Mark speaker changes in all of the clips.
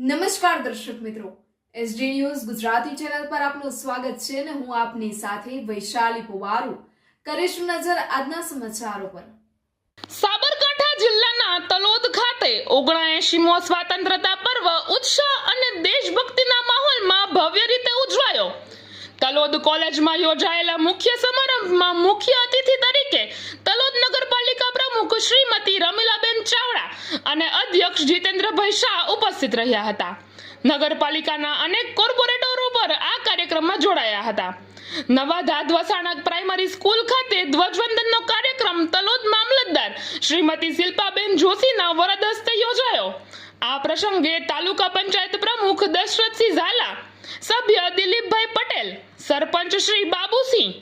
Speaker 1: નમસ્કાર દર્શક મિત્રો, એસડી ન્યૂઝ ગુજરાતી ચેનલ પર આપનું સ્વાગત છે અને હું આપની સાથે વૈશાલી પુવારુ કરીશું નજર આજના સમાચારો પર।
Speaker 2: સાબરકાંઠા જિલ્લાના તલોદ ખાતે 79મો સ્વાતંત્રતા પર્વ ઉત્સાહ અને દેશભક્તિના માહોલમાં ભવ્ય રીતે ઉજવાયો। તલોદ કોલેજમાં યોજાયેલા મુખ્ય સમારંભમાં મુખ્ય અતિથિ તરીકે તલોદ નગરપાલિકા પ્રમુખ શ્રીમતી રમીલાબેન ચાવડા અને અધ્યક્ષ જીતેન્દ્રભાઈ શાહ ઉપસ્થિત રહ્યા હતા। નગરપાલિકાના અનેક કોર્પોરેટરો પર આ કાર્યક્રમમાં જોડાયા હતા। નવા ધાદવસાણા પ્રાઇમરી સ્કૂલ ખાતે ધ્વજવંદનનો કાર્યક્રમ તલોદ મામલતદાર શ્રીમતી શિલ્પાબેન જોશીના વરદ હસ્તે યોજાયો। આ પ્રસંગે તાલુકા પંચાયત પ્રમુખ દશરથસિંહ ઝાલા, સભ્ય દિલીપભાઈ પટેલ, સરપંચ શ્રી બાબુસિંહ,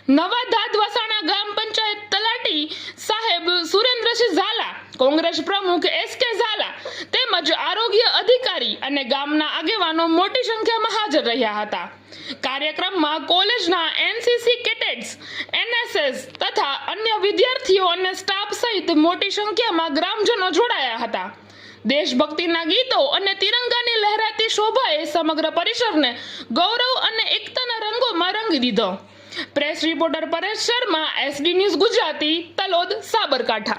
Speaker 2: નવા ધાદવસાણા ગ્રામ પંચાયત તલાટી સાહેબ સુરેન્દ્રસિંહ ઝાલા, કોંગ્રેસ પ્રમુખ એસકે ઝાલા તેમજ આરોગ્ય અધિકારી અને ગામના આગેવાનો મોટી સંખ્યામાં હાજર રહ્યા હતા। કાર્યક્રમમાં કોલેજના એનસીસી કેડેટ્સ, એનએસએસ તથા અન્ય વિદ્યાર્થીઓ અને સ્ટાફ સહિત મોટી સંખ્યામાં ગ્રામજનો જોડાયા હતા। દેશભક્તિના ગીતો અને તિરંગાની લહેરાતી શોભાએ સમગ્ર પરિસરને ગૌરવ અને એકતાના રંગોમાં રંગી દીધો। Press reporter Paresh Sharma, SD news Gujarati, Talod, Sabarkantha.